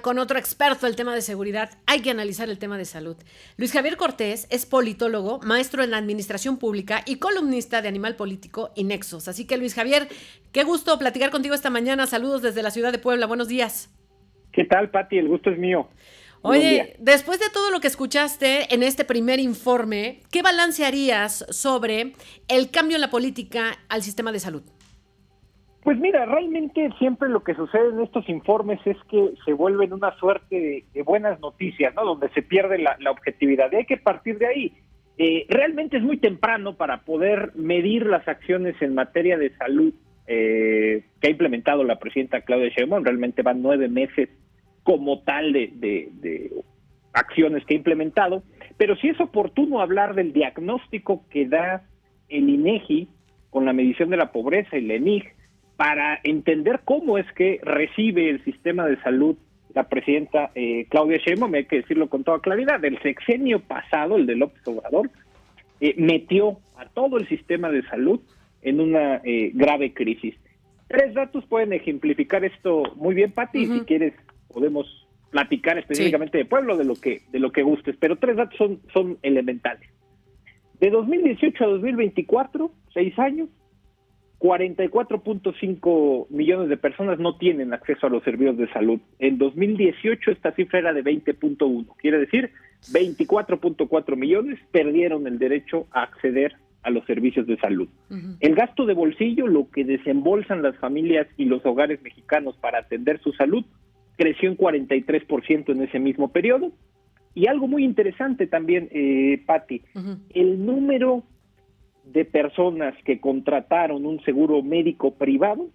Con otro experto del tema de seguridad, hay que analizar el tema de salud. Luis Javier Cortés es politólogo, maestro en administración pública y columnista de Animal Político y Nexos. Así que Luis Javier, qué gusto platicar contigo esta mañana. Saludos desde la ciudad de Puebla. Buenos días. ¿Qué tal, Pati? El gusto es mío. Muy buen día. Oye, después de todo lo que escuchaste en este primer informe, ¿qué balance harías sobre el cambio en la política al sistema de salud? Pues mira, realmente siempre lo que sucede en estos informes es que se vuelven una suerte de buenas noticias, ¿no? Donde se pierde la objetividad. Y hay que partir de ahí. Realmente es muy temprano para poder medir las acciones en materia de salud que ha implementado la presidenta Claudia Sheinbaum. Realmente van 9 meses como tal de acciones que ha implementado. Pero sí es oportuno hablar del diagnóstico que da el INEGI con la medición de la pobreza y la ENIG, para entender cómo es que recibe el sistema de salud la presidenta Claudia Sheinbaum. Hay que decirlo con toda claridad, el sexenio pasado, el de López Obrador, metió a todo el sistema de salud en una grave crisis. 3 datos pueden ejemplificar esto muy bien, Pati, y si quieres podemos platicar específicamente de Puebla, de lo que gustes, pero 3 datos son elementales. De 2018 a 2024, 6 años, 44.5 millones de personas no tienen acceso a los servicios de salud. En 2018 esta cifra era de 20.1, quiere decir 24.4 millones perdieron el derecho a acceder a los servicios de salud. El gasto de bolsillo, lo que desembolsan las familias y los hogares mexicanos para atender su salud, creció en 43% en ese mismo periodo. Y algo muy interesante también, Pati, el número de personas que contrataron un seguro médico privado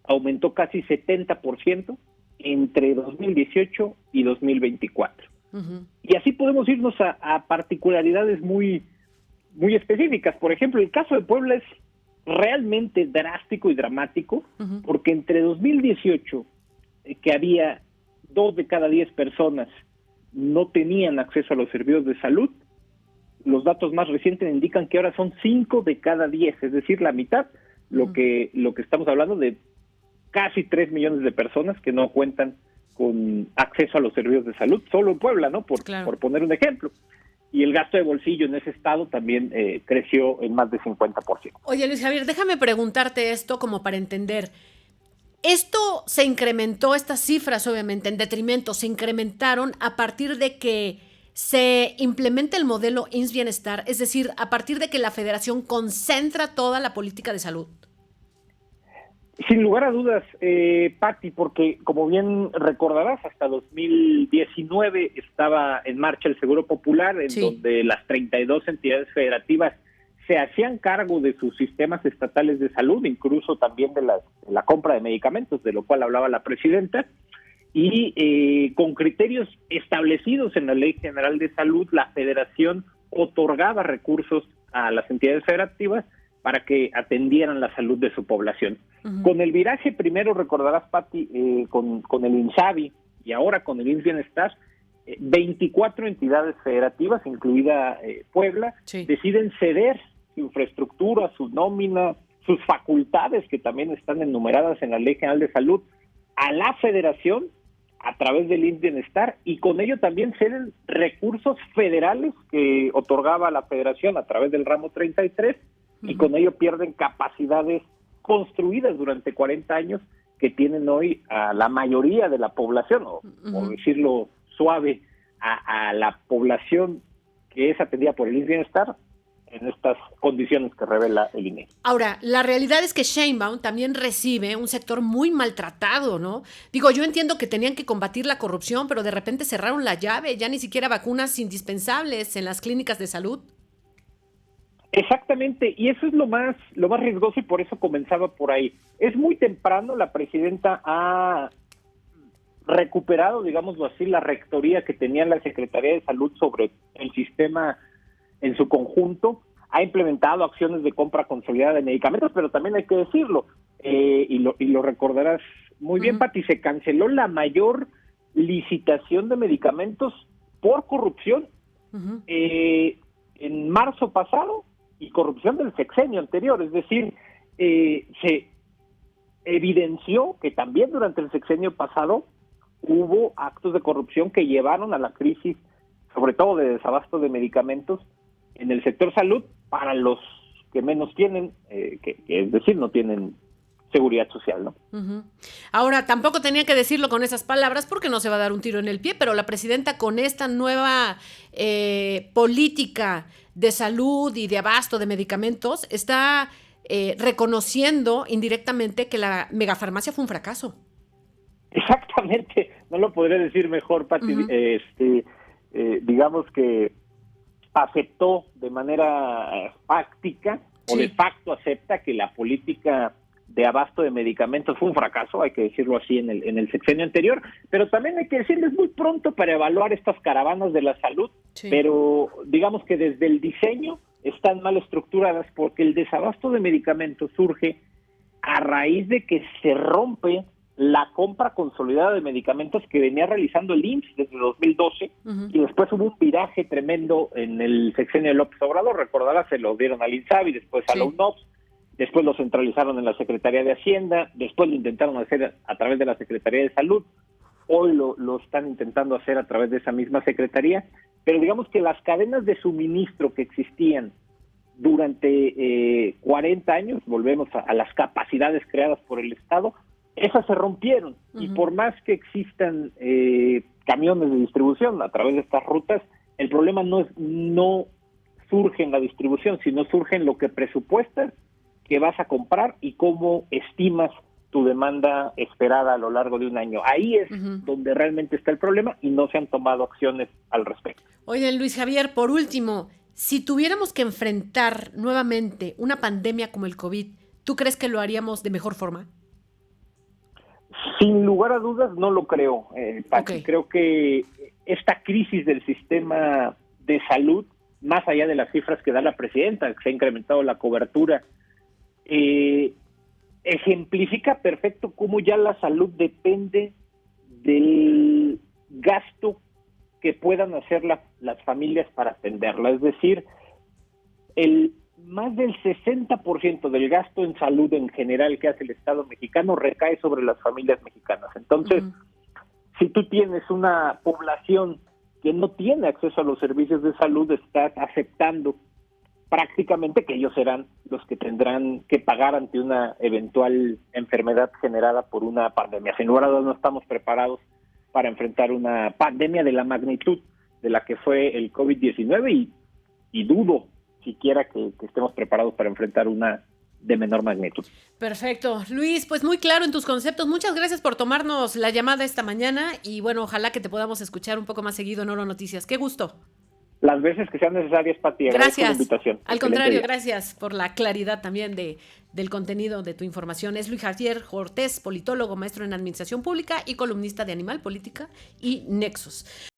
aumentó casi 70% entre 2018 y 2024. Y así podemos irnos a particularidades muy, muy específicas. Por ejemplo, el caso de Puebla es realmente drástico y dramático, porque entre 2018, que había 2 de cada 10 personas no tenían acceso a los servicios de salud, los datos más recientes indican que ahora son 5 de cada 10, es decir, la mitad, lo que estamos hablando de casi 3 millones de personas que no cuentan con acceso a los servicios de salud, solo en Puebla, ¿no? Por poner un ejemplo. Y el gasto de bolsillo en ese estado también creció en más de 50%. Oye, Luis Javier, déjame preguntarte esto como para entender. Esto se incrementó, estas cifras obviamente en detrimento, se incrementaron a partir de que se implementa el modelo IMSS Bienestar, es decir, a partir de que la federación concentra toda la política de salud. Sin lugar a dudas, Pati, porque como bien recordarás, hasta 2019 estaba en marcha el Seguro Popular, en donde las 32 entidades federativas se hacían cargo de sus sistemas estatales de salud, incluso también de la compra de medicamentos, de lo cual hablaba la presidenta. Y con criterios establecidos en la Ley General de Salud, la Federación otorgaba recursos a las entidades federativas para que atendieran la salud de su población. Con el viraje primero, recordarás, Pati, con el INSABI y ahora con el IMSS Bienestar, 24 entidades federativas, incluida Puebla, deciden ceder su infraestructura, su nómina, sus facultades, que también están enumeradas en la Ley General de Salud, a la Federación a través del IMSS Bienestar, y con ello también ceden recursos federales que otorgaba la Federación a través del ramo 33, y con ello pierden capacidades construidas durante 40 años que tienen hoy a la mayoría de la población, o por decirlo suave, a la población que es atendida por el IMSS Bienestar en estas condiciones que revela el INEGI. Ahora, la realidad es que Sheinbaum también recibe un sector muy maltratado, ¿no? Digo, yo entiendo que tenían que combatir la corrupción, pero de repente cerraron la llave, ya ni siquiera vacunas indispensables en las clínicas de salud. Exactamente, y eso es lo más riesgoso, y por eso comenzaba por ahí. Es muy temprano, la presidenta ha recuperado, digámoslo así, la rectoría que tenía la Secretaría de Salud sobre el sistema en su conjunto, ha implementado acciones de compra consolidada de medicamentos, pero también hay que decirlo, y lo recordarás muy bien, Pati, se canceló la mayor licitación de medicamentos por corrupción en marzo pasado, y corrupción del sexenio anterior, es decir, se evidenció que también durante el sexenio pasado hubo actos de corrupción que llevaron a la crisis, sobre todo de desabasto de medicamentos en el sector salud para los que menos tienen, que es decir, no tienen seguridad social, ¿no? Uh-huh. Ahora, tampoco tenía que decirlo con esas palabras porque no se va a dar un tiro en el pie, pero la presidenta con esta nueva política de salud y de abasto de medicamentos está reconociendo indirectamente que la megafarmacia fue un fracaso. Exactamente, no lo podría decir mejor, Pati. Uh-huh. Digamos que aceptó de manera fáctica o de facto acepta que la política de abasto de medicamentos fue un fracaso, hay que decirlo así, en el sexenio anterior, pero también hay que decirles muy pronto para evaluar estas caravanas de la salud, pero digamos que desde el diseño están mal estructuradas porque el desabasto de medicamentos surge a raíz de que se rompe la compra consolidada de medicamentos que venía realizando el IMSS desde 2012, y después hubo un viraje tremendo en el sexenio de López Obrador, recordarás, se lo dieron al INSABI, después a la UNOPS, después lo centralizaron en la Secretaría de Hacienda, después lo intentaron hacer a través de la Secretaría de Salud, hoy lo están intentando hacer a través de esa misma Secretaría, pero digamos que las cadenas de suministro que existían durante 40 años, volvemos a las capacidades creadas por el Estado, esas se rompieron, y por más que existan camiones de distribución a través de estas rutas, el problema no surge en la distribución, sino surge en lo que presupuestas que vas a comprar y cómo estimas tu demanda esperada a lo largo de un año. Ahí es donde realmente está el problema y no se han tomado acciones al respecto. Oye, Luis Javier, por último, si tuviéramos que enfrentar nuevamente una pandemia como el COVID, ¿tú crees que lo haríamos de mejor forma? Sin lugar a dudas, no lo creo, Pati. Okay. Creo que esta crisis del sistema de salud, más allá de las cifras que da la presidenta, que se ha incrementado la cobertura, ejemplifica perfecto cómo ya la salud depende del gasto que puedan hacer las familias para atenderla. Es decir, más del 60% del gasto en salud en general que hace el Estado mexicano recae sobre las familias mexicanas. Entonces, si tú tienes una población que no tiene acceso a los servicios de salud, estás aceptando prácticamente que ellos serán los que tendrán que pagar ante una eventual enfermedad generada por una pandemia. Sin lugar a dudas, no estamos preparados para enfrentar una pandemia de la magnitud de la que fue el COVID-19 y dudo siquiera que estemos preparados para enfrentar una de menor magnitud. Perfecto. Luis, pues muy claro en tus conceptos. Muchas gracias por tomarnos la llamada esta mañana y bueno, ojalá que te podamos escuchar un poco más seguido en Oro Noticias. ¡Qué gusto! Las veces que sean necesarias, Pati. Gracias. La invitación. Al contrario, gracias por la claridad también del contenido de tu información. Es Luis Javier Cortés, politólogo, maestro en Administración Pública y columnista de Animal Política y Nexos.